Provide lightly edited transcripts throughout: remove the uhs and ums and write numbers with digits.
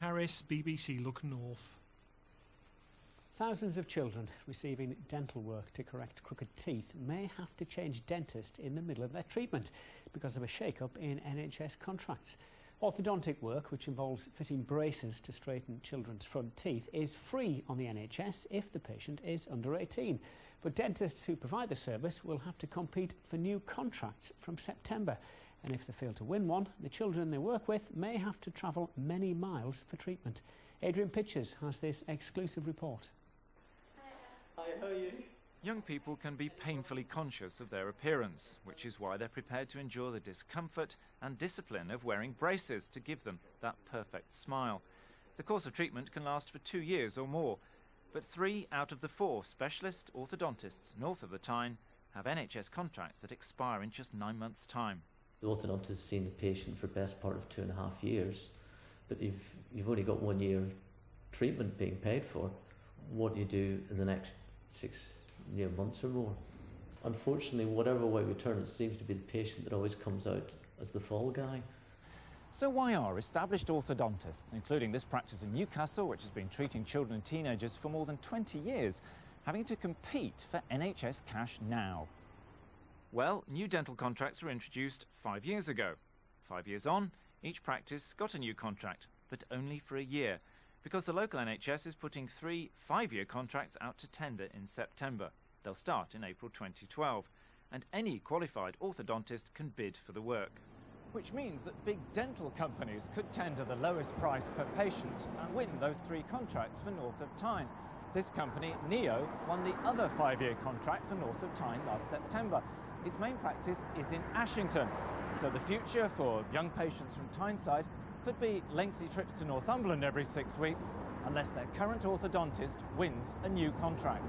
Paris, BBC Look North. Thousands of children receiving dental work to correct crooked teeth may have to change dentist in the middle of their treatment because of a shake-up in NHS contracts. Orthodontic work, which involves fitting braces to straighten children's front teeth, is free on the NHS if the patient is under 18. But dentists who provide the service will have to compete for new contracts from September. And if they fail to win one, the children they work with may have to travel many miles for treatment. Adrian Pitchers has this exclusive report. Hi, how are you? Young people can be painfully conscious of their appearance, which is why they're prepared to endure the discomfort and discipline of wearing braces to give them that perfect smile. The course of treatment can last for 2 years or more, but 3 out of the 4 specialist orthodontists north of the Tyne have NHS contracts that expire in just 9 months' time. The orthodontist has seen the patient for the best part of 2.5 years, but if you've only got 1 year of treatment being paid for, what do you do in the next 6 months or more? Unfortunately, whatever way we turn, it seems to be the patient that always comes out as the fall guy. So why are established orthodontists, including this practice in Newcastle, which has been treating children and teenagers for more than 20 years, having to compete for NHS cash now? Well, new dental contracts were introduced 5 years ago. 5 years on, each practice got a new contract, but only for a year, because the local NHS is putting 3 5-year contracts out to tender in September. They'll start in April 2012, and any qualified orthodontist can bid for the work. Which means that big dental companies could tender the lowest price per patient and win those 3 contracts for north of Tyne. This company, Neo, won the other 5-year contract for north of Tyne last September. Its main practice is in Ashington, so the future for young patients from Tyneside could be lengthy trips to Northumberland every 6 weeks, unless their current orthodontist wins a new contract.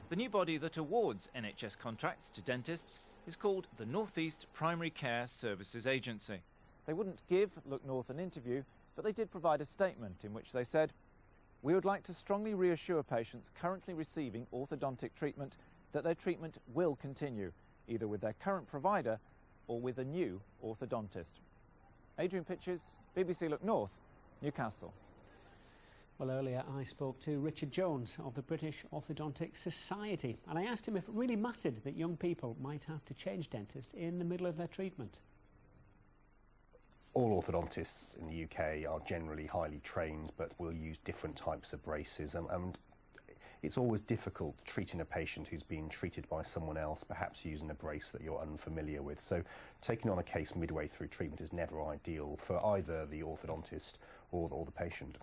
The new body that awards NHS contracts to dentists is called the North East Primary Care Services Agency. They wouldn't give Look North an interview, but they did provide a statement in which they said, "We would like to strongly reassure patients currently receiving orthodontic treatment that their treatment will continue, either with their current provider or with a new orthodontist." Adrian Pitchers, BBC Look North, Newcastle. Well, earlier I spoke to Richard Jones of the British Orthodontic Society, and I asked him if it really mattered that young people might have to change dentists in the middle of their treatment. All orthodontists in the UK are generally highly trained, but will use different types of braces, and it's always difficult treating a patient who's been treated by someone else, perhaps using a brace that you're unfamiliar with. So taking on a case midway through treatment is never ideal for either the orthodontist or the patient.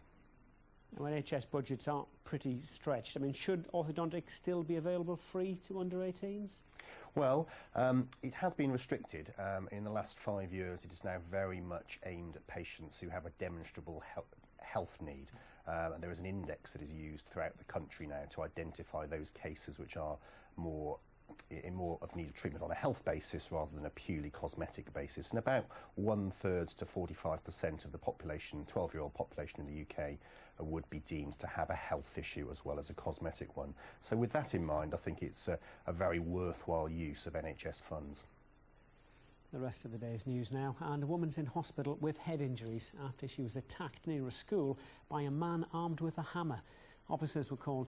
Now, NHS budgets are pretty stretched. I mean, should orthodontics still be available free to under 18s? Well, it has been restricted. In the last 5 years, it is now very much aimed at patients who have a demonstrable health need. And there is an index that is used throughout the country now to identify those cases which are more of need of treatment on a health basis rather than a purely cosmetic basis. And about 1/3 to 45% of the population, 12-year-old population in the UK, would be deemed to have a health issue as well as a cosmetic one. So with that in mind, I think it's a very worthwhile use of NHS funds. The rest of the day's news now, and a woman's in hospital with head injuries after she was attacked near a school by a man armed with a hammer. Officers were called